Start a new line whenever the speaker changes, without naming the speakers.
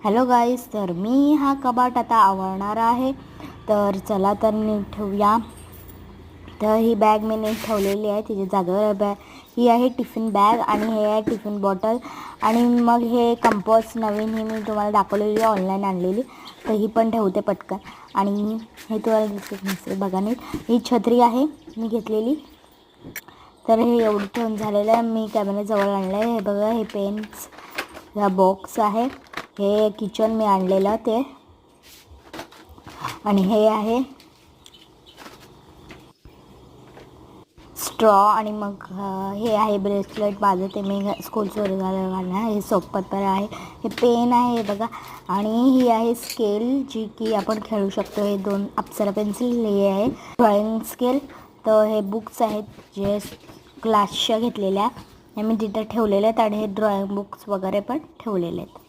Hello guys, तर मी हा कबाट आता आवरणार आहे. तर चला तर नीट ठेवूया. तर ही बॅग मी नीट ठेवलेली आहे तिच्या जागेवर. बॅग ही आहे टिफिन बॅग आणि हे आहे टिफिन बॉटल. आणि मग हे कंपॉस नवीन ही मी तुम्हाला दाखवलेली ऑनलाईन आणलेली, तर ही पण ठेवते पटकन. आणि हे तुम्हाला दिसत नसेल बघा नीट, ही छत्री आहे मी घेतलेली. तर हे एवढं ठेवून झालेलं आहे. मी कॅमेऱ्याजवळ आणलं आहे. हे बघा, हे पेन्स हा बॉक्स आहे. हे किचन मी आणलेलं ते. आणि हे आहे स्ट्रॉ. आणि मग हे आहे ब्रेसलेट माझं, ते मी स्कूल चोरी घालणार. हे सोप पेपर आहे. हे पेन आहे हे बघा. आणि ही आहे स्केल जी की आपण खेळू शकतो. हे 2 अप्सरा पेन्सिल. हे आहे ड्रॉइंग स्केल. तर हे बुक्स आहेत जे क्लासच्या घेतलेल्या, हे मी तिथं ठेवलेले आहेत. आणि हे ड्रॉइंग बुक्स वगैरे पण ठेवलेले आहेत.